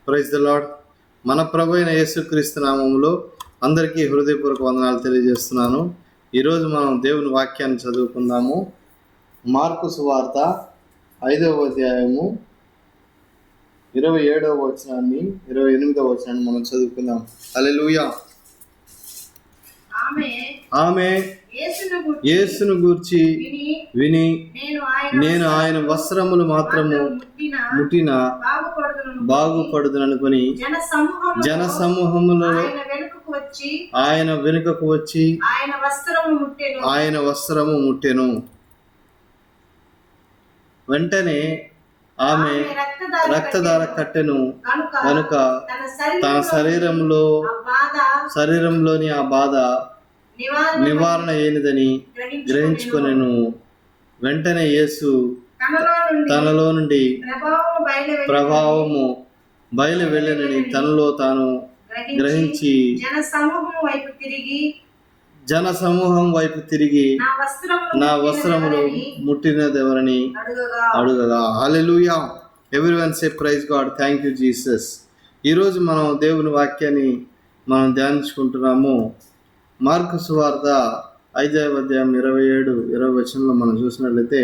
Praise the lord. మన ప్రభు అయిన యేసుక్రీస్తు నామములో అందరికీ హృదయపూర్వక వందనాలు తెలియజేస్తున్నాను. ఈరోజు మనం దేవుని వాక్యాన్ని చదువుకుందాము. మార్కు సువార్త 5వ అధ్యాయము 27వ వచనాన్ని 28వ వచనాన్ని మనం చదువుకుందాం. హల్లెలూయా. ఆమె యేసును గూర్చి విని నేను ఆయన వస్త్రములు మాత్రము ముట్టిన బాగుపడుదుననుకొని జన సమూహములో ఆయన వెనుకకు వచ్చి ఆయన వస్త్రము ముట్టెను. వెంటనే ఆమె రక్తధార కట్టెను కనుక తన శరీరంలోని ఆ బాధ నివారణ అయినదని గ్రహించుకొనెను. వెంటనే యేసు తనలో నుండి ప్రభావము బయలు వెళ్ళనని తనలో తాను గ్రహించి జన సమూహం వైపు తిరిగి నా వస్త్రములు ముట్టినదెవరని అడుగగా. Hallelujah. Everyone say praise God. Thank you Jesus. ఈరోజు మనం దేవుని వాక్యాన్ని మనం ధ్యానించుకుంటున్నాము. మార్కు సువార్త 5వ అధ్యాయం 27-20 వచనంలో మనం చూసినట్లయితే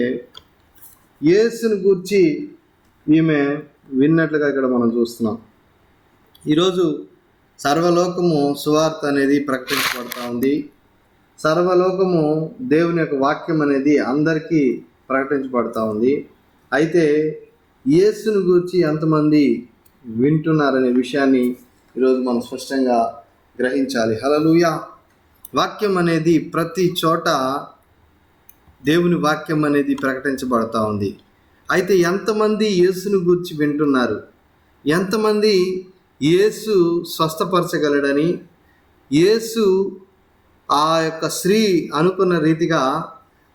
యేసుని గూర్చి ఈమె విన్నట్లుగా ఇక్కడ మనం చూస్తున్నాం. ఈరోజు సర్వలోకము సువార్త అనేది ప్రకటించబడతా ఉంది. సర్వలోకము దేవుని యొక్క వాక్యం అనేది అందరికీ ప్రకటించబడతా ఉంది. అయితే యేసుని గూర్చి ఎంతమంది వింటున్నారనే విషయాన్ని ఈరోజు మనం స్పష్టంగా గ్రహించాలి. హల్లెలూయా. వాక్యం అనేది ప్రతి చోట దేవుని వాక్యం అనేది ప్రకటించబడతా ఉంది. అయితే ఎంతమంది యేసుని గూర్చి వింటున్నారు? ఎంతమంది యేసు స్వస్థపరచగలడని, యేసు ఆ యొక్క స్త్రీ అనుకున్న రీతిగా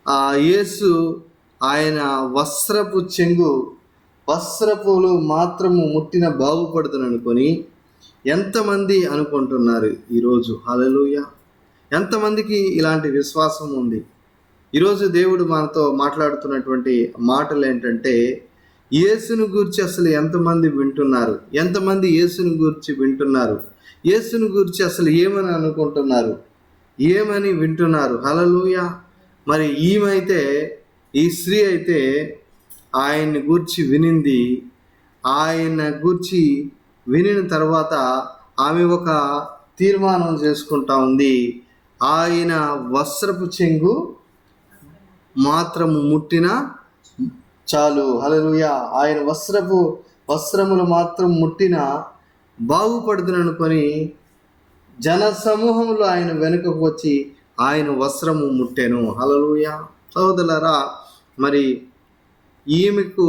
ఆ యేసు ఆయన వస్త్రపులు మాత్రము ముట్టిన బాగుపడుతుననుకొని ఎంతమంది అనుకుంటున్నారు ఈరోజు? హల్లెలూయా. ఎంతమందికి ఇలాంటి విశ్వాసం ఉంది? ఈరోజు దేవుడు మనతో మాట్లాడుతున్నటువంటి మాటలు ఏంటంటే, యేసుని గూర్చి అసలు ఎంతమంది వింటున్నారు? ఎంతమంది యేసుని గూర్చి వింటున్నారు? యేసుని గూర్చి అసలు ఏమని అనుకుంటున్నారు? ఏమని వింటున్నారు? హల్లెలూయా. మరి ఈ స్త్రీ అయితే ఆయన్ని గూర్చి వినింది. ఆయన గూర్చి వినిన తర్వాత ఆమె ఒక తీర్మానం చేసుకుంటా ఉంది. ఆయన వస్త్రపు చెంగు మాత్రము ముట్టిన చాలు. హల్లెలూయా. ఆయన వస్త్రములు మాత్రం ముట్టిన బాగుపడుతుననుకొని జన సమూహంలో ఆయన వెనుకకు వచ్చి ఆయన వస్త్రము ముట్టెను. హల్లెలూయా. సహోదరులారా, మరి ఈమెకు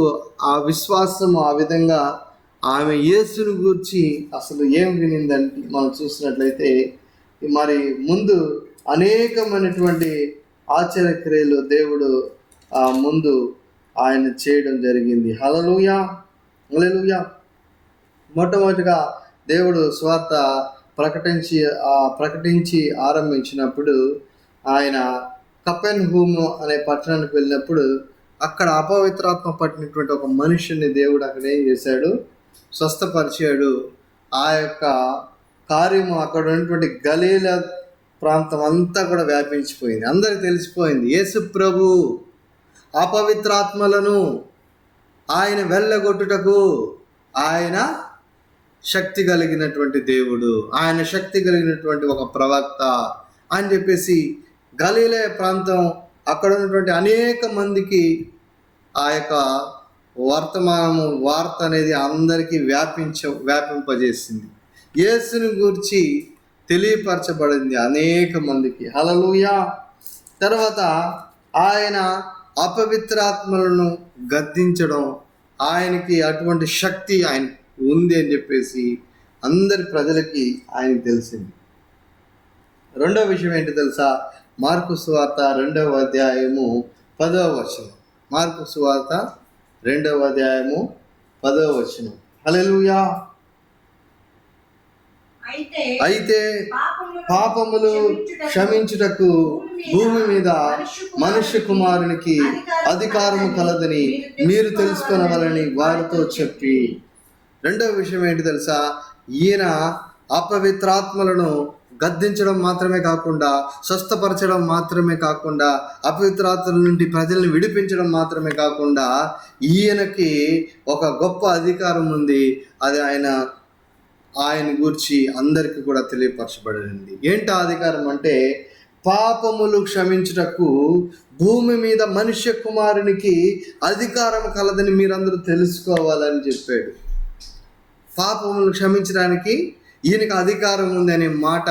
ఆ విశ్వాసము ఆ విధంగా ఆమె యేసుని గూర్చి అసలు ఏం వినిందంటే మనం చూసినట్లయితే మరి ముందు అనేకమైనటువంటి ఆశ్చర్యక్రియలు దేవుడు ముందు ఆయన చేయడం జరిగింది. హల్లెలూయా. హల్లెలూయా. మొట్టమొదటిగా దేవుడు స్వార్థ ప్రకటించి ఆరంభించినప్పుడు ఆయన కపెర్నహూము అనే పట్టణానికి వెళ్ళినప్పుడు అక్కడ అపవిత్రాత్మ పట్టినటువంటి ఒక మనిషిని దేవుడు అక్కడ ఏం చేశాడు? స్వస్థపరిచాడు. ఆ యొక్క కార్యము అక్కడ ఉన్నటువంటి గలీల ప్రాంతం అంతా కూడా వ్యాపించిపోయింది. అందరికి తెలిసిపోయింది, యేసు ప్రభు అపవిత్రాత్మలను ఆయన వెళ్ళగొట్టుటకు ఆయన శక్తి కలిగినటువంటి దేవుడు, ఆయన శక్తి కలిగినటువంటి ఒక ప్రవక్త అని చెప్పేసి గలీలయ ప్రాంతం అక్కడ ఉన్నటువంటి అనేక మందికి ఆ యొక్క వార్త అనేది అందరికీ వ్యాపింపజేసింది. యేసుని గురించి తెలియపరచబడింది అనేక మందికి. హల్లెలూయా. తర్వాత ఆయన అపవిత్రాత్మలను గద్దించడం, ఆయనకి అటువంటి శక్తి ఆయన ఉంది అని చెప్పేసి అందరి ప్రజలకి ఆయనకి తెలిసింది. రెండవ విషయం ఏంటి తెలుసా? మార్కు సువార్త 2వ అధ్యాయము 10వ వచనం. మార్కు సువార్త 2వ అధ్యాయము 10వ వచనం. హల్లెలూయా. అయితే పాపములు క్షమించుటకు భూమి మీద మనుష్య కుమారునికి అధికారము కలదని మీరు తెలుసుకొనవలని వారితో చెప్పి. రెండవ విషయం ఏంటి తెలుసా? ఈయన అపవిత్రాత్మలను గద్దించడం మాత్రమే కాకుండా, స్వస్థపరచడం మాత్రమే కాకుండా, అపవిత్రాత్మల నుండి ప్రజల్ని విడిపించడం మాత్రమే కాకుండా, ఈయనకి ఒక గొప్ప అధికారం ఉంది. అది ఆయన గూర్చి అందరికీ కూడా తెలియపరచబడింది. ఏంటి అధికారం అంటే, పాపములు క్షమించుటకు భూమి మీద మనుష్య కుమారునికి అధికారం కలదని మీరందరూ తెలుసుకోవాలని చెప్పాడు. పాపములు క్షమించడానికి ఈయనకి అధికారం ఉంది అనే మాట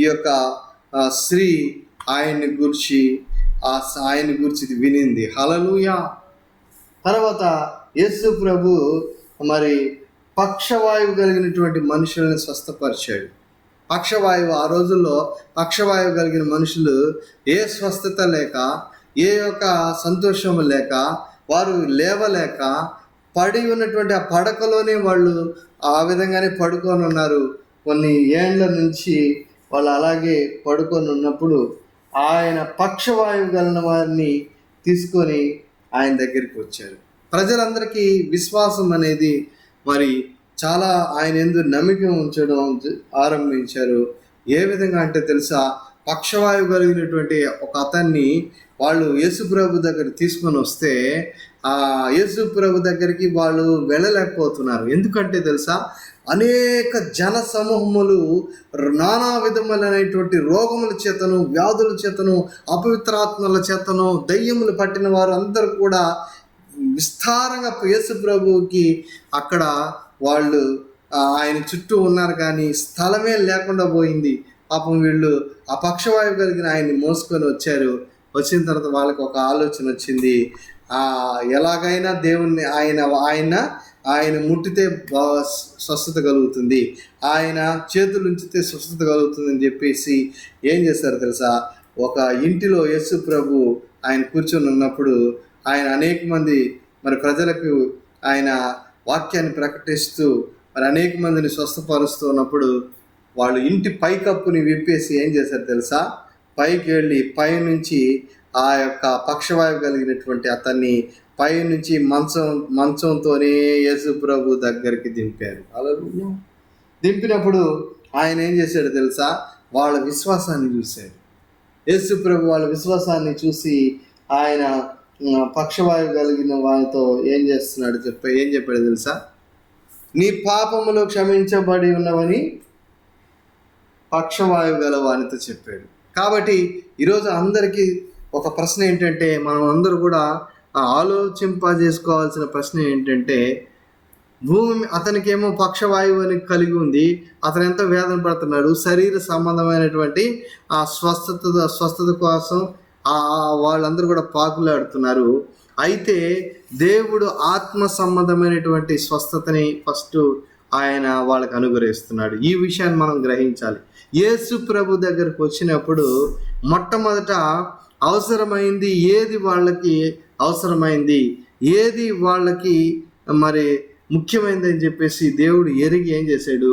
ఈ యొక్క స్త్రీ ఆయన్ని గురించి వినింది. హల్లెలూయా. తర్వాత యేసు ప్రభు మరి పక్షవాయువు కలిగినటువంటి మనుషుల్ని స్వస్థపరిచాడు. పక్షవాయువు, ఆ రోజుల్లో పక్షవాయువు కలిగిన మనుషులు ఏ స్వస్థత లేక, ఏ యొక్క సంతోషం లేక, వారు లేవలేక పడి ఉన్నటువంటి ఆ పడకలోనే వాళ్ళు ఆ విధంగానే పడుకొని ఉన్నారు. కొన్ని ఏండ్ల నుంచి వాళ్ళు అలాగే పడుకొని ఉన్నప్పుడు ఆయన పక్షవాయువు కలిగిన వారిని తీసుకొని ఆయన దగ్గరికి వచ్చారు. ప్రజలందరికీ విశ్వాసం అనేది మరి చాలా ఆయన యందు నమ్మకం ఉంచడం ఆరంభించారు. ఏ విధంగా అంటే తెలుసా? పక్షవాయువు కలిగినటువంటి ఒక అతన్ని వాళ్ళు యేసు ప్రభు దగ్గర తీసుకొని వస్తే ఆ యేసు ప్రభు దగ్గరికి వాళ్ళు వెళ్ళలేకపోతున్నారు. ఎందుకంటే తెలుసా? అనేక జన సమూహములు నానా విధములైనటువంటి రోగముల చేతను, వ్యాధుల చేతను, అపవిత్రాత్మల చేతను, దయ్యములు పట్టిన వారు అందరూ కూడా విస్తారంగా యేసు ప్రభువుకి అక్కడ వాళ్ళు ఆయన చుట్టూ ఉన్నారు, కానీ స్థలమే లేకుండా పోయింది. పాపం వీళ్ళు ఆ పక్షవాయువు కలిగిన ఆయన్ని మోసుకొని వచ్చారు. వచ్చిన తర్వాత వాళ్ళకి ఒక ఆలోచన వచ్చింది, ఎలాగైనా దేవుణ్ణి ఆయన ముట్టితే స్వస్థత కలుగుతుంది, ఆయన చేతులు ఉంచితే స్వస్థత కలుగుతుందని చెప్పేసి ఏం చేస్తారు తెలుసా? ఒక ఇంటిలో యేసు ప్రభు ఆయన కూర్చొని ఉన్నప్పుడు ఆయన అనేక మంది మరి ప్రజలకు ఆయన వాక్యాన్ని ప్రకటిస్తూ మరి అనేక మందిని స్వస్థపరుస్తూ ఉన్నప్పుడు వాళ్ళు ఇంటి పైకప్పుని విప్పేసి ఏం చేశారు తెలుసా? పైకి వెళ్ళి పైనుంచి ఆ యొక్క పక్షవాయువు కలిగినటువంటి అతన్ని పైనుంచి మంచంతోనే యేసు ప్రభు దగ్గరికి దింపారు. అలా దింపినప్పుడు ఆయన ఏం చేశాడు తెలుసా? వాళ్ళ విశ్వాసాన్ని చూశాడు. యేసు ప్రభు వాళ్ళ విశ్వాసాన్ని చూసి ఆయన పక్షవాయువు కలిగిన వారితో ఏం చెప్పాడు తెలుసా? నీ పాపములు క్షమించబడి ఉన్నవని పక్షవాయువు గల వానితో చెప్పాడు. కాబట్టి ఈరోజు అందరికీ ఒక ప్రశ్న ఏంటంటే, మనం అందరూ కూడా ఆలోచింపజేసుకోవాల్సిన ప్రశ్న ఏంటంటే, అతనికేమో పక్షవాయువు అని కలిగి ఉంది, అతను ఎంతో వేదన పడుతున్నాడు, శరీర సంబంధమైనటువంటి ఆ స్వస్థత కోసం వాళ్ళందరూ కూడా పాకులాడుతున్నారు. అయితే దేవుడు ఆత్మ సంబంధమైనటువంటి స్వస్థతని ఫస్ట్ ఆయన వాళ్ళకి అనుగ్రహిస్తున్నాడు. ఈ విషయాన్ని మనం గ్రహించాలి. యేసు ప్రభు దగ్గరకు వచ్చినప్పుడు మొట్టమొదట అవసరమైంది ఏది, వాళ్ళకి అవసరమైంది ఏది, వాళ్ళకి మరి ముఖ్యమైనది అని చెప్పేసి దేవుడు ఎరిగి ఏం చేశాడు?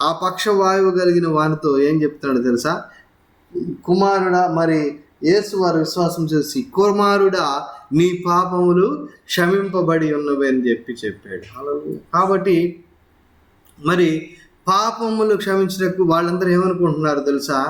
ఆ పక్షవాయువు కలిగిన వానితో ఏం చెప్తాడు తెలుసా? కుమారుడా, మరి యేసు వారు విశ్వాసం చేసి, కుమారుడా నీ పాపములు క్షమింపబడి ఉన్నవి అని చెప్పాడు. కాబట్టి మరి పాపములు క్షమించడానికి వాళ్ళందరూ ఏమనుకుంటున్నారు తెలుసా?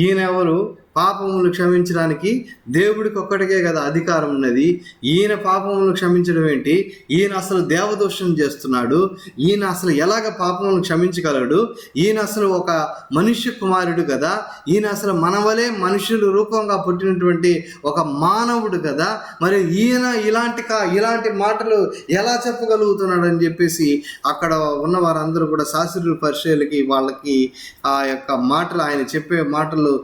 ఈయన ఎవరు? పాపములు క్షమించడానికి దేవుడికి ఒక్కడికే కదా అధికారం ఉన్నది. ఈయన పాపములను క్షమించడం ఏంటి? ఈయన అసలు దేవదోషం చేస్తున్నాడు. ఈయన అసలు ఎలాగ పాపములను క్షమించగలడు? ఈయన అసలు ఒక మనుష్య కుమారుడు కదా. ఈయన అసలు మన వలే మనుషులు రూపంగా పుట్టినటువంటి ఒక మానవుడు కదా. మరి ఈయన ఇలాంటి మాటలు ఎలా చెప్పగలుగుతున్నాడు అని చెప్పేసి అక్కడ ఉన్న వారందరూ కూడా శాస్త్రుల పరిచయాలకి వాళ్ళకి ఆ యొక్క మాటలు, ఆయన చెప్పే మాటలు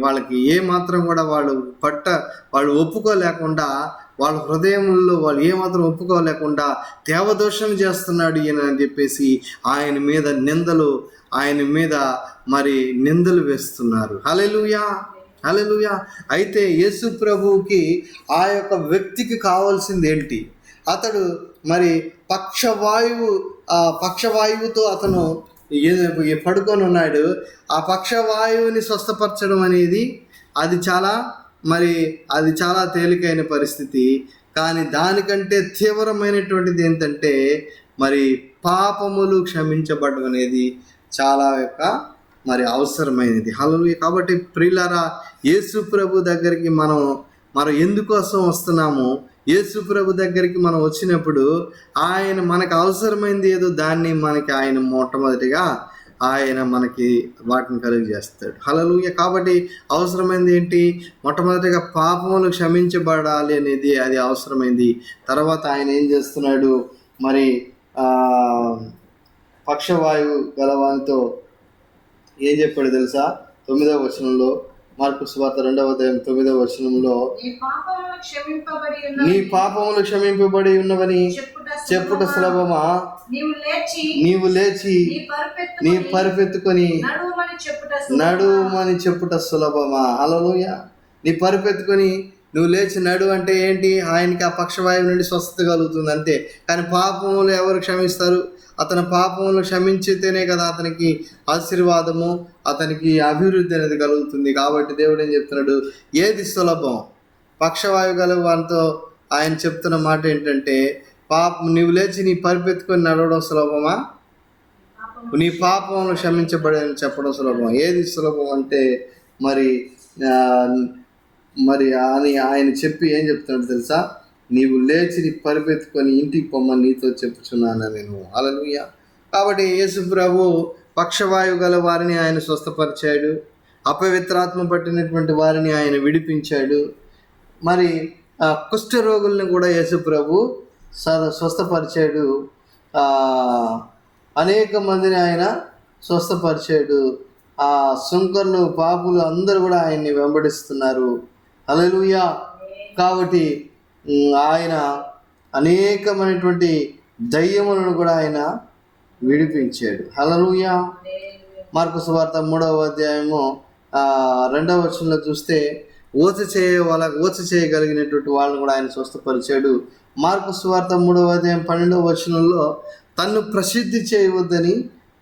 వాళ్ళకి ఏ మాత్రం కూడా వాళ్ళు ఒప్పుకోలేకుండా, వాళ్ళ హృదయంలో వాళ్ళు ఏమాత్రం ఒప్పుకోలేకుండా దేవదోషం చేస్తున్నాడు ఈయన అని చెప్పేసి ఆయన మీద మరి నిందలు వేస్తున్నారు. హల్లెలూయా, హల్లెలూయా. అయితే యేసు ప్రభువుకి ఆ యొక్క వ్యక్తికి కావాల్సింది ఏంటి? అతడు మరి పక్షవాయువుతో అతను పడుకొని ఉన్నాడు. ఆ పక్షవాయువుని స్వస్థపరచడం అనేది అది చాలా తేలికైన పరిస్థితి. కానీ దానికంటే తీవ్రమైనటువంటిది ఏంటంటే, మరి పాపములు క్షమించబడడం అనేది చాలా మరి అవసరమైనది. హల్లెలూయా. కాబట్టి ప్రియులారా, యేసు ప్రభు దగ్గరికి మనం ఎందుకోసం వస్తున్నాము? యేసు ప్రభు దగ్గరికి మనం వచ్చినప్పుడు ఆయన మనకు అవసరమైంది ఏదో దాన్ని ఆయన మొట్టమొదటిగా ఆయన మనకి వాటిని కలుగజేస్తాడు. హల్లెలూయా. కాబట్టి అవసరమైంది ఏంటి? మొట్టమొదటిగా పాపములు క్షమించబడాలి అనేది అది అవసరమైంది. తర్వాత ఆయన ఏం చేస్తున్నాడు? మరి పక్షవాయువు గలవానితో ఏం చెప్పాడు తెలుసా? 9వ వచనంలో, మార్కు సువార్త 2వ అధ్యాయం 9వ వచనంలో, నీ పాపములు క్షమింపబడి ఉన్నవని చెప్పుట సులభమా? నీవు లేచి నీ పరుపెత్తుకొని నడుమని చెప్పుట సులభమా? హల్లెలూయా. నీ పరుపెత్తుకొని నువ్వు లేచి నడు అంటే ఏంటి? ఆయనకి ఆ పక్షవాయువు నుండి స్వస్థత కలుగుతుంది అంతే. కానీ పాపములు ఎవరు క్షమిస్తారు? అతని పాపములు క్షమించితేనే కదా అతనికి ఆశీర్వాదము, అతనికి అభివృద్ధి అనేది కలుగుతుంది. కాబట్టి దేవుడు ఏం చెప్తున్నాడు? ఏది సులభం? పక్షవాయువు గలవానితో ఆయన చెప్తున్న మాట ఏంటంటే, నీవు లేచి నీ పరుపెత్తుకొని నడవడం సులభమా? నీ పాపములు క్షమించబడని చెప్పడం సులభం. ఏది సులభం అంటే మరి ఆయన చెప్పి ఏం చెప్తున్నాడు తెలుసా? నీవు లేచి నీ పరుపెత్తుకొని ఇంటికి పొమ్మని నీతో చెప్పుచున్నాను నేను. హల్లెలూయా. కాబట్టి యేసు ప్రభు పక్షవాయువు గల వారిని ఆయన స్వస్థపరిచాడు. అపవిత్రాత్మ పట్టినటువంటి వారిని ఆయన విడిపించాడు. మరి కుష్ఠరోగుల్ని కూడా యేసు ప్రభు స్వస్థపరిచాడు. అనేక మందిని ఆయన స్వస్థపరిచాడు. ఆ సుంకర్లు, పాపులు అందరూ కూడా ఆయన్ని వెంబడిస్తున్నారు. హల్లెలూయా. కాబట్టి ఆయన అనేకమైనటువంటి దయ్యములను కూడా ఆయన విడిపించాడు. హల్లెలూయా. మార్కు సువార్త 3వ అధ్యాయము 2వ వచనంలో చూస్తే ఓచ చేయగలిగినటువంటి వాళ్ళని కూడా ఆయన స్వస్థపరిచాడు. మార్కు సువార్త 3వ అధ్యాయం 12వ వచనంలో తన్ను ప్రసిద్ధి చేయవద్దని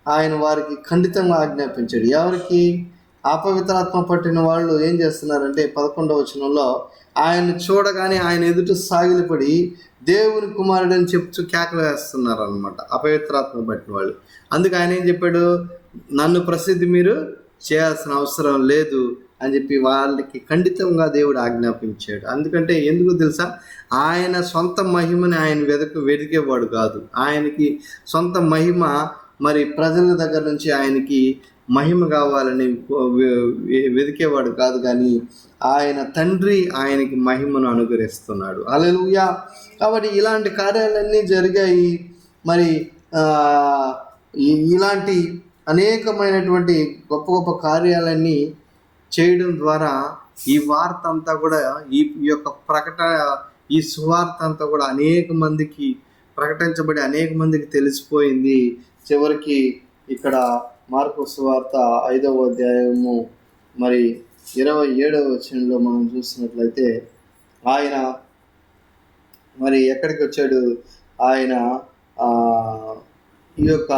ఆయన వారికి ఖండితంగా ఆజ్ఞాపించాడు. ఎవరికి? అపవిత్రాత్మ పట్టిన వాళ్ళు ఏం చేస్తున్నారంటే 11వ వచనంలో ఆయన చూడగానే ఆయన ఎదుట సాగిలపడి దేవుని కుమారుడు అని చెప్తూ కేకలు వేస్తున్నారు అనమాట, అపవిత్రాత్మ పట్టిన వాళ్ళు. అందుకు ఆయన ఏం చెప్పాడు? నన్ను ప్రసిద్ధి మీరు చేయాల్సిన అవసరం లేదు అని చెప్పి వాళ్ళకి ఖండితంగా దేవుడు ఆజ్ఞాపించాడు. ఎందుకంటే ఎందుకు తెలుసా? ఆయన సొంత మహిమని ఆయన వెతికేవాడు కాదు. ఆయనకి సొంత మహిమ మరి ప్రజల దగ్గర నుంచి ఆయనకి మహిమ కావాలని వెతికేవాడు కాదు, కానీ ఆయన తండ్రి ఆయనకి మహిమను అనుగ్రహిస్తున్నాడు. హల్లెలూయా. కాబట్టి ఇలాంటి కార్యాలన్నీ జరిగాయి. మరి ఇలాంటి అనేకమైనటువంటి గొప్ప గొప్ప కార్యాలన్నీ చేయడం ద్వారా ఈ వార్త అంతా కూడా ఈ యొక్క ఈ సువార్త అంతా కూడా అనేక మందికి ప్రకటించబడి అనేక మందికి తెలిసిపోయింది. చివరికి ఇక్కడ మార్కు సువార్త 5వ అధ్యాయము మరి 27వ వచనంలో మనం చూసినట్లయితే ఆయన మరి ఎక్కడికి వచ్చాడు? ఆయన ఈ యొక్క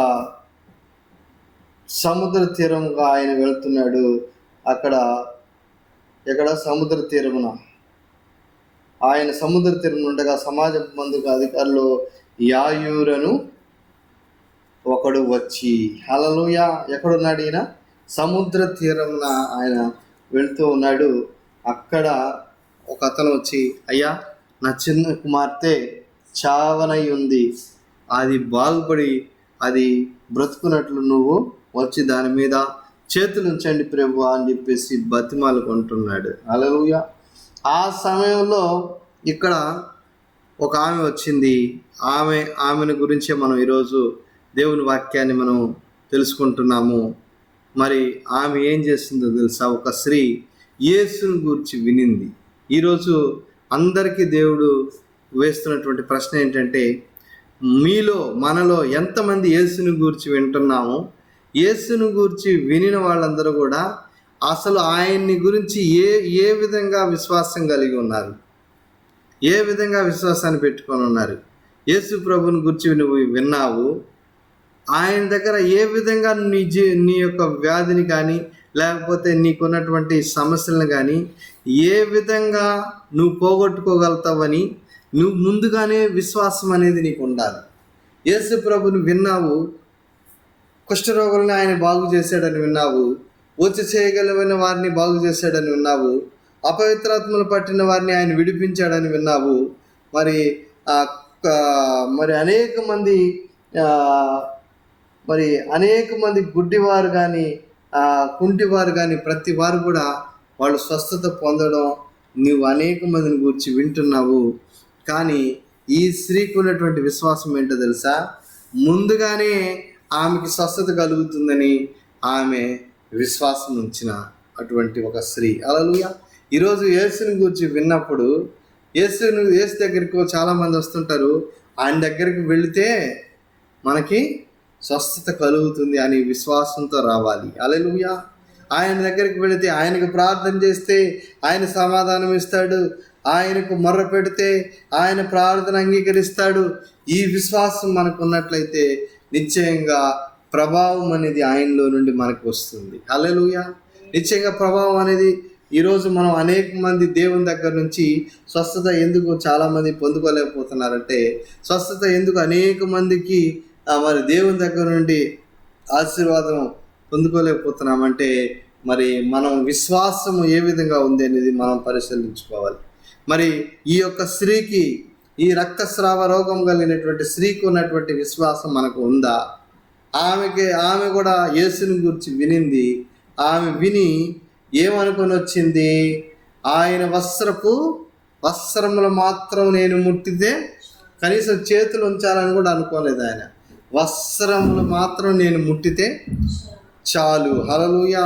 సముద్ర తీరంగా ఆయన వెళ్తున్నాడు. ఎక్కడ సముద్ర తీరమున ఆయన సముద్ర తీరం ఉండగా సమాజ మందుకు అధికారులు యాయూరను ఒకడు వచ్చి, హల్లెలూయా, ఎక్కడున్నాడు ఈయన? సముద్ర తీరమున ఆయన వెళ్తూ ఉన్నాడు. అక్కడ ఒక అతను వచ్చి, అయ్యా, నా చిన్న కుమార్తె చావనై ఉంది, అది బాగుపడి అది బ్రతుకున్నట్లు నువ్వు వచ్చి దాని మీద చేతులు ఉంచండి ప్రభువా అని చెప్పేసి బతిమాలు కొంటున్నాడు. హల్లెలూయా. ఆ సమయంలో ఇక్కడ ఒక ఆమె వచ్చింది. ఆమెను గురించే మనం ఈరోజు దేవుని వాక్యాన్ని మనం తెలుసుకుంటున్నాము. మరి ఆమె ఏం చేస్తుందో తెలుసా? ఒక స్త్రీ యేసుని గురించి వినింది. ఈరోజు అందరికీ దేవుడు వేస్తున్నటువంటి ప్రశ్న ఏంటంటే, మనలో ఎంతమంది యేసుని గురించి వింటున్నాము? యేసుని గురించి వినిన వాళ్ళందరూ కూడా అసలు ఆయన్ని గురించి ఏ విధంగా విశ్వాసం కలిగి ఉన్నారు? ఏ విధంగా విశ్వాసాన్ని పెట్టుకొని ఉన్నారు? యేసు ప్రభుని గురించి నువ్వు విన్నావు, ఆయన దగ్గర ఏ విధంగా నీ యొక్క వ్యాధిని కానీ లేకపోతే నీకున్నటువంటి సమస్యలను కానీ ఏ విధంగా నువ్వు పోగొట్టుకోగలుగుతావని నువ్వు ముందుగానే విశ్వాసం అనేది నీకు ఉండాలి. యేసు ప్రభుని విన్నావు, కుష్ఠరోగులను ఆయన బాగు చేశాడని విన్నావు, వచ్చి చేయగలిగిన వారిని బాగు చేశాడని విన్నావు, అపవిత్రాత్మలు పట్టిన వారిని ఆయన విడిపించాడని విన్నావు. మరి అనేక మంది గుడ్డివారు కానీ కుంటివారు కానీ ప్రతి వారు కూడా వాళ్ళు స్వస్థత పొందడం నువ్వు అనేక మందిని గురించి వింటున్నావు. కానీ ఈ స్త్రీకి ఉన్నటువంటి విశ్వాసం ఏంటో తెలుసా? ముందుగానే ఆమెకి స్వస్థత కలుగుతుందని ఆమె విశ్వాసం ఉంచిన అటువంటి ఒక స్త్రీ. హల్లెలూయా. ఈరోజు యేసుని గురించి విన్నప్పుడు యేసు దగ్గరికి చాలామంది వస్తుంటారు. ఆయన దగ్గరికి వెళితే మనకి స్వస్థత కలుగుతుంది అని విశ్వాసంతో రావాలి. హల్లెలూయా. ఆయన దగ్గరికి వెళితే, ఆయనకు ప్రార్థన చేస్తే ఆయన సమాధానం ఇస్తాడు, ఆయనకు మొర్ర పెడితే ఆయన ప్రార్థన అంగీకరిస్తాడు. ఈ విశ్వాసం మనకు ఉన్నట్లయితే నిశ్చయంగా ప్రభావం అనేది ఆయనలో నుండి మనకు వస్తుంది. హల్లెలూయా. నిశ్చయంగా ప్రభావం అనేది ఈరోజు మనం అనేక మంది దేవుని దగ్గర నుంచి స్వస్థత ఎందుకు చాలామంది పొందుకోలేకపోతున్నారంటే, స్వస్థత ఎందుకు అనేక మందికి మరి దేవుని దగ్గర నుండి ఆశీర్వాదం పొందుకోలేకపోతున్నామంటే, మరి మనం విశ్వాసం ఏ విధంగా ఉంది అనేది మనం పరిశీలించుకోవాలి. మరి ఈ యొక్క స్త్రీకి, ఈ రక్తస్రావ రోగం కలిగినటువంటి స్త్రీకి ఉన్నటువంటి విశ్వాసం మనకు ఉందా? ఆమె కూడా యేసుని గురించి వినింది. ఆమె విని ఏమనుకొని వచ్చింది? ఆయన వస్త్రములు మాత్రం నేను ముట్టితే, కనీసం చేతులు ఉంచాలని కూడా అనుకోలేదు ఆయన. వస్త్రములు మాత్రం నేను ముట్టితే చాలు. హల్లెలూయా.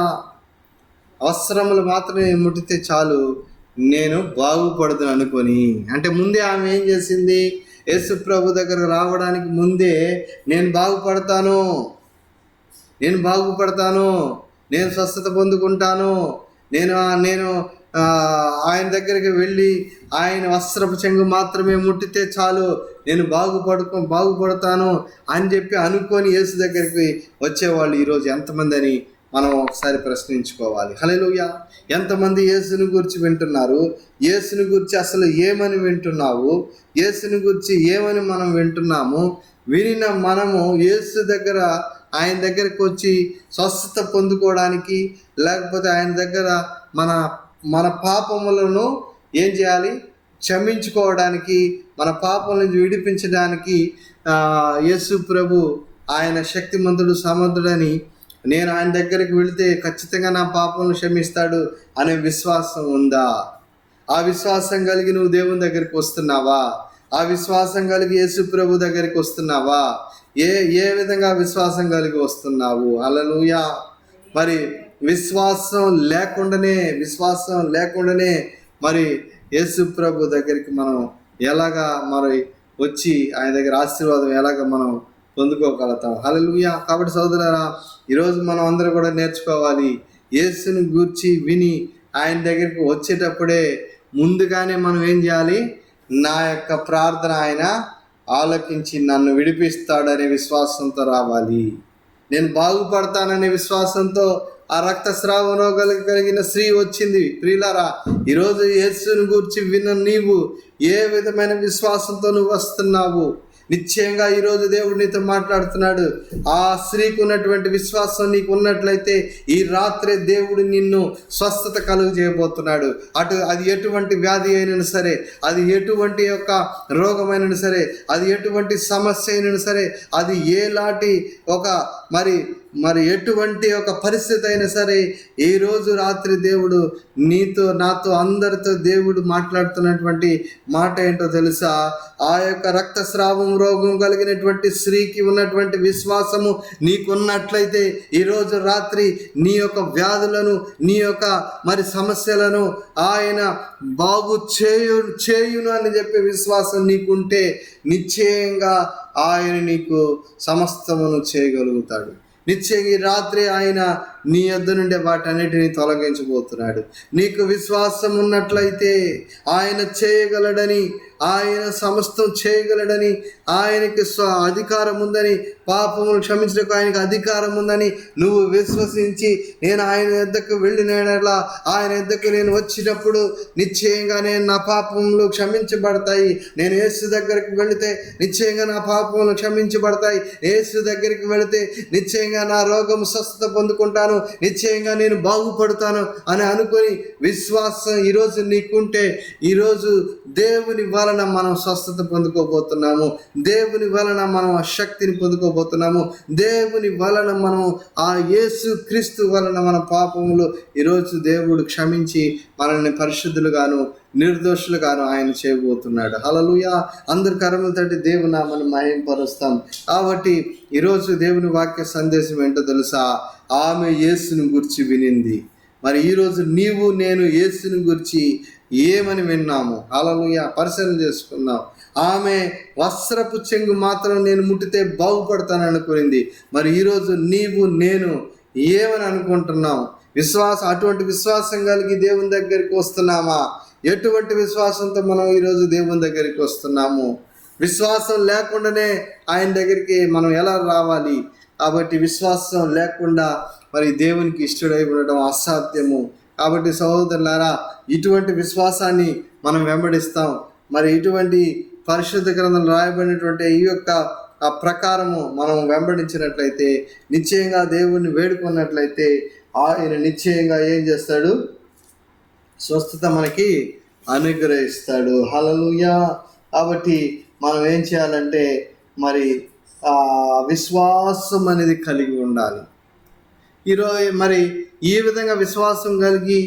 వస్త్రములు మాత్రం నేను ముట్టితే చాలు, నేను బాగుపడదు అనుకొని. అంటే ముందే ఆమె ఏం చేసింది? యేసు ప్రభు దగ్గర రావడానికి ముందే నేను బాగుపడతాను, నేను స్వస్థత పొందుకుంటాను, నేను ఆయన దగ్గరికి వెళ్ళి ఆయన వస్త్రపు చెంగు మాత్రమే ముట్టితే చాలు, నేను బాగుపడతాను అని చెప్పి అనుకొని యేసు దగ్గరికి వచ్చేవాళ్ళు ఈరోజు ఎంతమంది అని మనం ఒకసారి ప్రశ్నించుకోవాలి. హల్లెలూయా. ఎంతమంది యేసుని గురించి వింటున్నారు? యేసుని గురించి అసలు ఏమని వింటున్నావు? యేసుని గురించి ఏమని మనం వింటున్నాము? వినిన మనము యేసు దగ్గర, ఆయన దగ్గరికి వచ్చి స్వస్థత పొందుకోవడానికి, లేకపోతే ఆయన దగ్గర మన పాపములను ఏం చేయాలి? క్షమించుకోవడానికి, మన పాపం నుంచి విడిపించడానికి యేసు ప్రభు ఆయన శక్తిమంతుడు, సమర్థుడని, నేను ఆయన దగ్గరికి వెళితే ఖచ్చితంగా నా పాపములను క్షమిస్తాడు అనే విశ్వాసం ఉందా? ఆ విశ్వాసం కలిగి నువ్వు దేవుని దగ్గరికి వస్తున్నావా? ఆ విశ్వాసం కలిగి యేసు ప్రభు దగ్గరికి వస్తున్నావా? ఏ విధంగా విశ్వాసం కలిగి వస్తున్నావు? హల్లెలూయా. మరి విశ్వాసం లేకుండానే మరి యేసు ప్రభు దగ్గరికి మనం ఎలాగా మరి వచ్చి ఆయన దగ్గర ఆశీర్వాదం ఎలాగ మనం పొందుకోగలుగుతాం? హల్లెలూయా. కాబట్టి సోదరులారా, ఈరోజు మనం అందరూ కూడా నేర్చుకోవాలి. యేసుని గూర్చి విని ఆయన దగ్గరికి వచ్చేటప్పుడే ముందుగానే మనం ఏం చేయాలి? నా యొక్క ప్రార్థన ఆయన ఆలకించి నన్ను విడిపిస్తాడనే విశ్వాసంతో రావాలి. నేను బాగుపడతాననే విశ్వాసంతో ఆ రక్తస్రావం కలిగిన స్త్రీ వచ్చింది. ప్రియులారా, ఈరోజు యేసుని గురించి విన్న నీవు ఏ విధమైన విశ్వాసంతో నువ్వు వస్తున్నావు? నిశ్చయంగా ఈరోజు దేవుడు నీతో మాట్లాడుతున్నాడు. ఆ స్త్రీకి ఉన్నటువంటి విశ్వాసం నీకు ఉన్నట్లయితే ఈ రాత్రే దేవుడు నిన్ను స్వస్థత కలుగు చేయబోతున్నాడు. అది ఎటువంటి వ్యాధి అయినా సరే, అది ఎటువంటి యొక్క రోగమైనా సరే, అది ఎటువంటి సమస్య అయినా సరే, అది ఏలాంటి ఒక మరి ఎటువంటి ఒక పరిస్థితి అయినా సరే, ఈరోజు రాత్రి దేవుడు నీతో, నాతో, అందరితో దేవుడు మాట్లాడుతున్నటువంటి మాట ఏంటో తెలుసా? ఆ యొక్క రక్తస్రావం రోగం కలిగినటువంటి స్త్రీకి ఉన్నటువంటి విశ్వాసము నీకున్నట్లయితే ఈరోజు రాత్రి నీ యొక్క వ్యాధులను, నీ యొక్క మరి సమస్యలను ఆయన బాగు చేయును అని చెప్పే విశ్వాసం నీకుంటే నిశ్చయంగా ఆయన నీకు సమస్తమును చేయగలుగుతాడు. నిశ్చయంగా ఈ రాత్రి ఆయన నీ యొద్ద నుండే వాటన్నిటిని తొలగించబోతున్నాడు. నీకు విశ్వాసం ఉన్నట్లయితే ఆయన చేయగలడని, ఆయన సమస్తం చేయగలడని, ఆయనకి అధికారం ఉందని, పాపములు క్షమించడానికి ఆయనకు అధికారం ఉందని నువ్వు విశ్వసించి నేను ఆయన యొద్దకు వెళ్ళినట్లా ఆయన యొద్దకు నేను వచ్చినప్పుడు నిశ్చయంగా నేను నా పాపములు క్షమించబడతాయి. నేను యేసు దగ్గరికి వెళితే నిశ్చయంగా నా పాపములు క్షమించబడతాయి. యేసు దగ్గరికి వెళితే నిశ్చయంగా నా రోగం స్వస్థత పొందుకుంటాను, నిశ్చయంగా నేను బాగుపడతాను అని అనుకొని విశ్వాసం ఈరోజు నీకుంటే ఈరోజు దేవుని వలన మనం స్వస్థత పొందుకోబోతున్నాము. దేవుని వలన మనం ఆ శక్తిని పొందుకోబోతున్నాము. దేవుని వలన మనం ఆ యేసు క్రీస్తు వలన మన పాపములు ఈరోజు దేవుడు క్షమించి మనల్ని పరిశుద్ధులుగాను నిర్దోషులుగాను ఆయన చేయబోతున్నాడు. హల్లెలూయా. అందరి కరముల తోటి దేవుని నామమును మహిమపరుస్తాం. కాబట్టి ఈరోజు దేవుని వాక్య సందేశం ఏంటో తెలుసా? ఆమె యేసుని గురించి వినింది. మరి ఈరోజు నీవు నేను యేసుని గురించి ఏమని విన్నాము? హల్లెలూయా. పరిశీలన చేసుకున్నాం. ఆమె వస్త్రపు చెంగు మాత్రం నేను ముట్టితే బాగుపడతాను అనుకునింది. మరి ఈరోజు నీవు నేను ఏమని అనుకుంటున్నాం? అటువంటి విశ్వాసం కలిగి దేవుని దగ్గరికి వస్తున్నామా? ఎటువంటి విశ్వాసంతో మనం ఈరోజు దేవుని దగ్గరికి వస్తున్నాము? విశ్వాసం లేకుండానే ఆయన దగ్గరికి మనం ఎలా రావాలి? కాబట్టి విశ్వాసం లేకుండా మరి దేవునికి ఇష్టడై ఉండడం అసాధ్యము. కాబట్టి సహోదరులారా, ఇటువంటి విశ్వాసాన్ని మనం వెంబడిస్తాం. మరి ఇటువంటి పరిశుద్ధ గ్రంథంలో రాయబడినటువంటి ఈ యొక్క ఆ ప్రకారము మనం వెంబడించినట్లయితే, నిశ్చయంగా దేవుణ్ణి వేడుకున్నట్లయితే ఆయన నిశ్చయంగా ఏం చేస్తాడు? స్వస్థత మనకి అనుగ్రహిస్తాడు. హల్లెలూయా. కాబట్టి మనం ఏం చేయాలంటే మరి విశ్వాసం అనేది కలిగి ఉండాలి. ఈరోజు మరి ఈ విధంగా విశ్వాసం కలిగి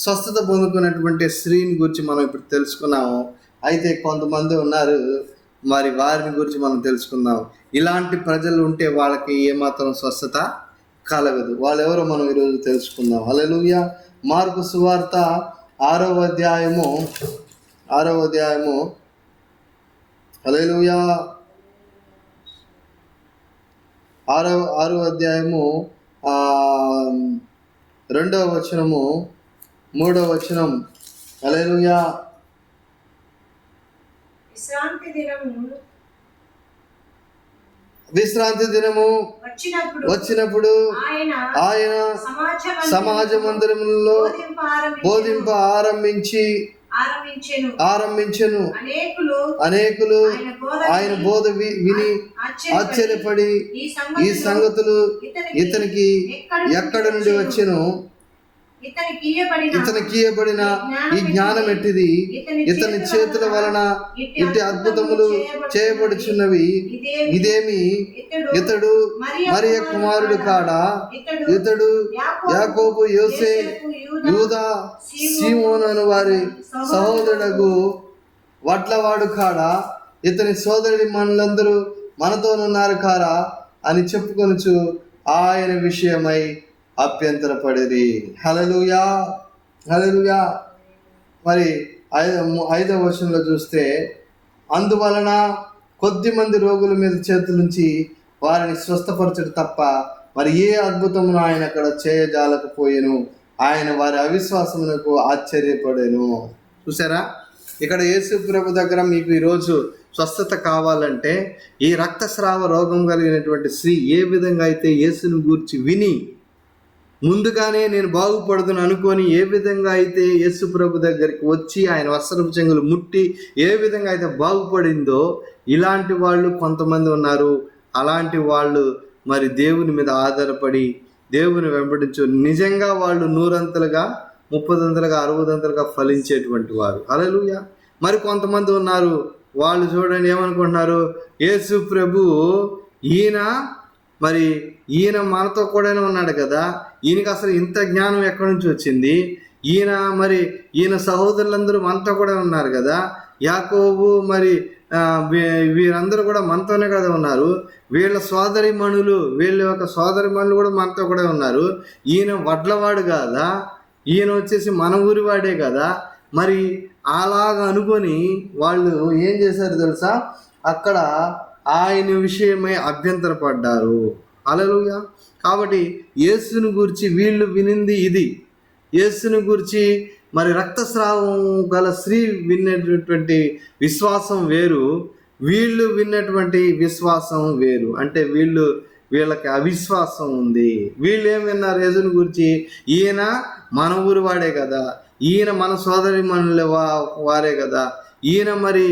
స్వస్థత పొందుకున్నటువంటి స్త్రీని గురించి మనం ఇప్పుడు తెలుసుకున్నాము. అయితే కొంతమంది ఉన్నారు, మరి వారిని గురించి మనం తెలుసుకుందాం. ఇలాంటి ప్రజలు ఉంటే వాళ్ళకి ఏమాత్రం స్వస్థత కలగదు. వాళ్ళు ఎవరో మనం ఈరోజు తెలుసుకుందాం. హల్లెలూయా. మార్కు సువార్త 6వ అధ్యాయము హల్లెలూయా 6వ అధ్యాయము 2వ వచనము 3వ వచనం. హల్లెలూయా. విశ్రాంతి దినము వచ్చినప్పుడు ఆయన సమాజ మందిరములలో బోధింప ఆరంభించెను. అనేకులు ఆయన బోధ విని ఆశ్చర్యపడి ఈ సంగతులు ఇతనికి ఎక్కడ నుండి వచ్చెను, ఇతనికి ఇయ్యబడిన ఈ జ్ఞానం ఎట్టిది, ఇతని చేతుల వలన ఇట్టి అద్భుతములు చేయబడుచున్నవి, ఇదేమి ఇతడు మరియ కుమారుడు కాడా? ఇతడు యాకోబు, యోసే, యూదా, సీమోను అను వారి సహోదరుడగు వడ్లవాడు కాడా? ఇతని సోదరుడి మనలందరూ మనతోనున్నారు కారా అని చెప్పుకొనుచు ఆయన విషయమై అభ్యంతరపడేది. హల్లెలూయా. హల్లెలూయా. మరి 5వ వచనంలో చూస్తే, అందువలన కొద్ది మంది రోగుల మీద చేతులుంచి వారిని స్వస్థపరచడు తప్ప మరి ఏ అద్భుతమును ఆయన అక్కడ చేయజాలకపోయెను. ఆయన వారి అవిశ్వాసమునకు ఆశ్చర్యపడెను. చూసారా? ఇక్కడ యేసు ప్రభు దగ్గర మీకు ఈరోజు స్వస్థత కావాలంటే, ఈ రక్తస్రావ రోగం కలిగినటువంటి స్త్రీ ఏ విధంగా అయితే యేసును గూర్చి విని ముందుగానే నేను బాగుపడుతును అనుకొని ఏ విధంగా అయితే యేసు ప్రభు దగ్గరికి వచ్చి ఆయన వస్త్రపు చెంగులు ముట్టి ఏ విధంగా అయితే బాగుపడిందో, ఇలాంటి వాళ్ళు కొంతమంది ఉన్నారు. అలాంటి వాళ్ళు మరి దేవుని మీద ఆధారపడి దేవుని వెంబడించు నిజంగా వాళ్ళు 100 30 60 ఫలించేటువంటి వారు. హల్లెలూయా. మరి కొంతమంది ఉన్నారు, వాళ్ళు చూడండి ఏమనుకుంటున్నారు, యేసు ప్రభు ఈయన మనతో కూడా ఉన్నాడు కదా, ఈయనకి అసలు ఇంత జ్ఞానం ఎక్కడి నుంచి వచ్చింది, ఈయన సహోదరులందరూ మనతో కూడా ఉన్నారు కదా, యాకోబు మరి వీరందరూ కూడా మనతోనే కదా ఉన్నారు, వీళ్ళ యొక్క సోదరిమణులు కూడా మనతో కూడా ఉన్నారు, ఈయన వడ్లవాడు కాదా, ఈయన వచ్చేసి మన ఊరివాడే కదా. మరి అలాగా అనుకొని వాళ్ళు ఏం చేశారు తెలుసా? అక్కడ ఆయన విషయమై అభ్యంతరపడ్డారు. హల్లెలూయా. కాబట్టి యేసును గురించి వీళ్ళు వినింది ఇది. యేసును గురించి మరి రక్తస్రావం గల స్త్రీ విన్నటువంటి విశ్వాసం వేరు, వీళ్ళు విన్నటువంటి విశ్వాసం వేరు. అంటే వీళ్ళకి అవిశ్వాసం ఉంది. వీళ్ళు ఏం విన్నారు యేసుని గురించి? ఈయన మన ఊరు వాడే కదా, ఈయన మన సోదరి మనల వారే కదా, ఈయన మరి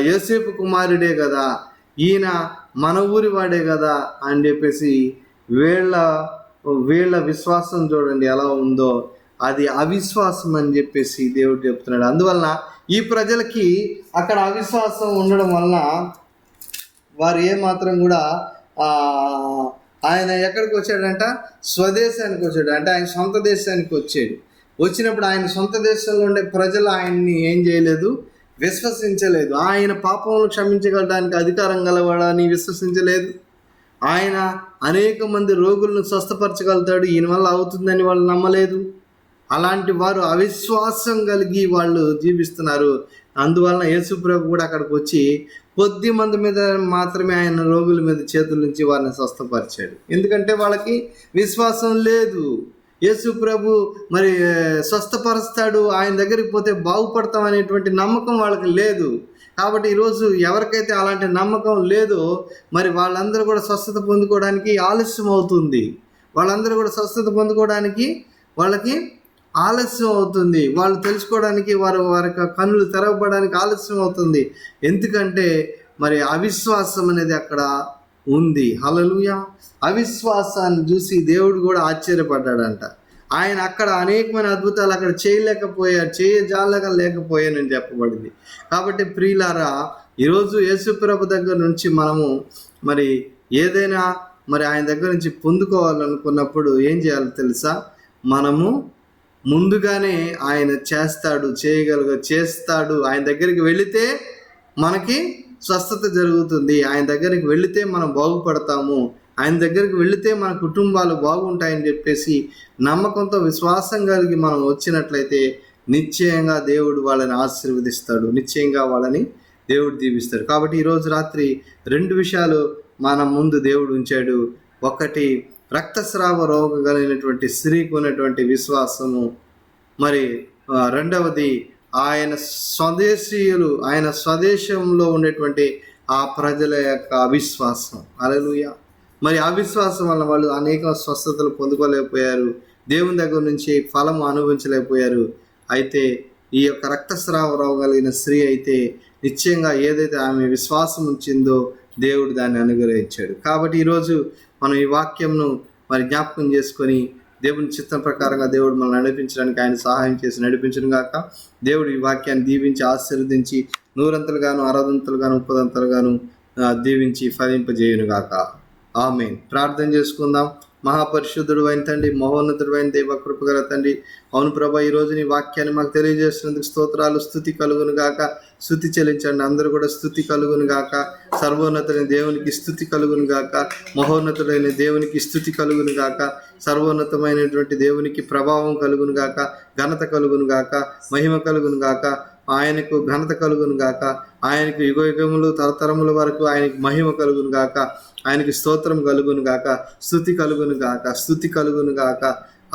యోసేపు కుమారుడే కదా, ఈయన మన ఊరి వాడే కదా అని చెప్పేసి వీళ్ళ విశ్వాసం చూడండి ఎలా ఉందో. అది అవిశ్వాసం అని చెప్పేసి దేవుడు చెప్తున్నాడు. అందువలన ఈ ప్రజలకి అక్కడ అవిశ్వాసం ఉండడం వలన వారు ఏమాత్రం కూడా ఆయన ఎక్కడికి వచ్చాడంట? స్వదేశానికి వచ్చాడు. అంటే ఆయన సొంత దేశానికి వచ్చాడు. వచ్చినప్పుడు ఆయన సొంత దేశంలో ఉండే ప్రజలు ఆయన్ని ఏం చేయలేదు, విశ్వసించలేదు. ఆయన పాపములు క్షమించగలడానికి అధికారం గలవాడని విశ్వసించలేదు. ఆయన అనేక మంది రోగులను స్వస్థపరచగలుగుతాడు, ఈయన వల్ల అవుతుందని వాళ్ళు నమ్మలేదు. అలాంటి వారు అవిశ్వాసం కలిగి వాళ్ళు జీవిస్తున్నారు. అందువలన యేసుప్రభు కూడా అక్కడికి వచ్చి కొద్ది మంది మీద మాత్రమే ఆయన రోగుల మీద చేతుల నుంచి వారిని స్వస్థపరిచాడు. ఎందుకంటే వాళ్ళకి విశ్వాసం లేదు. యేసుప్రభు మరి స్వస్థపరుస్తాడు, ఆయన దగ్గరికి పోతే బాగుపడతాం అనేటువంటి నమ్మకం వాళ్ళకి లేదు. కాబట్టి ఈరోజు ఎవరికైతే అలాంటి నమ్మకం లేదో మరి వాళ్ళందరూ కూడా స్వస్థత పొందుకోవడానికి ఆలస్యం అవుతుంది. వాళ్ళందరూ కూడా స్వస్థత పొందుకోవడానికి వాళ్ళకి ఆలస్యం అవుతుంది. వాళ్ళు తెలుసుకోవడానికి వారి కన్నులు తెరవబడడానికి ఆలస్యం అవుతుంది. ఎందుకంటే మరి అవిశ్వాసం అనేది అక్కడ ఉంది. హల్లెలూయా. అవిశ్వాసాన్ని చూసి దేవుడు కూడా ఆశ్చర్యపడ్డాడంట. ఆయన అక్కడ అనేకమైన అద్భుతాలు అక్కడ చేయలేకపోయానని చెప్పబడింది. కాబట్టి ప్రియులారా, ఈరోజు యేసుప్రభు దగ్గర నుంచి మనము మరి ఏదైనా మరి ఆయన దగ్గర నుంచి పొందుకోవాలనుకున్నప్పుడు ఏం చేయాలో తెలుసా? మనము ముందుగానే ఆయన చేస్తాడు. ఆయన దగ్గరికి వెళితే మనకి స్వస్థత జరుగుతుంది. ఆయన దగ్గరికి వెళితే మనం బాగుపడతాము. ఆయన దగ్గరికి వెళితే మన కుటుంబాలు బాగుంటాయని చెప్పేసి నమ్మకంతో విశ్వాసం కలిగి మనం వచ్చినట్లయితే నిశ్చయంగా దేవుడు వాళ్ళని ఆశీర్వదిస్తాడు, నిశ్చయంగా వాళ్ళని దేవుడు దీవిస్తాడు. కాబట్టి ఈరోజు రాత్రి 2 విషయాలు మన ముందు దేవుడు ఉంచాడు. ఒకటి, రక్తస్రావ రోగం కలిగినటువంటి స్త్రీకి ఉన్నటువంటి విశ్వాసము. మరి రెండవది, ఆయన స్వదేశంలో ఉండేటువంటి ఆ ప్రజల యొక్క అవిశ్వాసం. హల్లెలూయా. మరి అవిశ్వాసం వల్ల వాళ్ళు అనేక స్వస్థతలు పొందుకోలేకపోయారు, దేవుని దగ్గర నుంచి ఫలము అనుభవించలేకపోయారు. అయితే ఈ యొక్క రక్తస్రావ రోగం కలిగిన స్త్రీ అయితే నిశ్చయంగా ఏదైతే ఆమె విశ్వాసం ఉంచిందో దేవుడు దాన్ని అనుగ్రహించాడు. కాబట్టి ఈరోజు మనం ఈ వాక్యంను మరి జ్ఞాపకం చేసుకొని దేవుని చిత్తం ప్రకారంగా దేవుడు మనల్ని నడిపించడానికి ఆయన సహాయం చేసి నడిపించను గాక. దేవుడు ఈ వాక్యాన్ని దీవించి ఆశీర్వదించి 100 60 30 దీవించి ఫలింపజేయును గాక. ఆమేన్. ప్రార్థన చేసుకుందాం. మహాపరిశుద్ధుడు అయిన తండ్రి, మహోన్నతుడు అయిన దేవ, కృపగల తండ్రి, అవును ప్రభా, ఈరోజు నీ వాక్యాన్ని మాకు తెలియజేసినందుకు స్తోత్రాలు. స్తుతి కలుగును గాక. స్తుతి చెల్లించండి. అందరూ కూడా స్తుతి కలుగును గాక. సర్వోన్నతుడైన దేవునికి స్తుతి కలుగును గాక. మహోన్నతుడైన దేవునికి స్తుతి కలుగును గాక. సర్వోన్నతమైనటువంటి దేవునికి ప్రభావం కలుగును గాక, ఘనత కలుగును గాక, మహిమ కలుగును గాక. ఆయనకు ఘనత కలుగును గాక. ఆయనకు యుగయుగములు తరతరముల వరకు ఆయనకు మహిమ కలుగును గాక. ఆయనకి స్తోత్రం కలుగును గాక. స్తుతి కలుగును గాక. స్తుతి కలుగును గాక.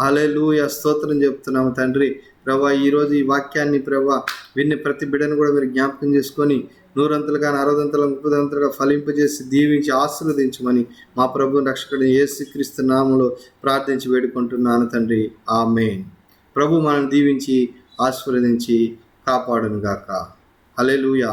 హల్లెలూయా. స్తోత్రం చెప్తున్నాము తండ్రి. ప్రభా, ఈరోజు ఈ వాక్యాన్ని ప్రభా విన్ని ప్రతి బిడ్డను కూడా మీరు జ్ఞాపకం చేసుకొని 100 60 30 ఫలింపజేసి దీవించి ఆశీర్వదించమని మా ప్రభు రక్షకుడు యేసుక్రీస్తు నామములో ప్రార్థించి వేడుకుంటున్నాను తండ్రి. ఆమేన్. ప్రభు మనల్ని దీవించి ఆశీర్వదించి కాపాడును గాక. హల్లెలూయా.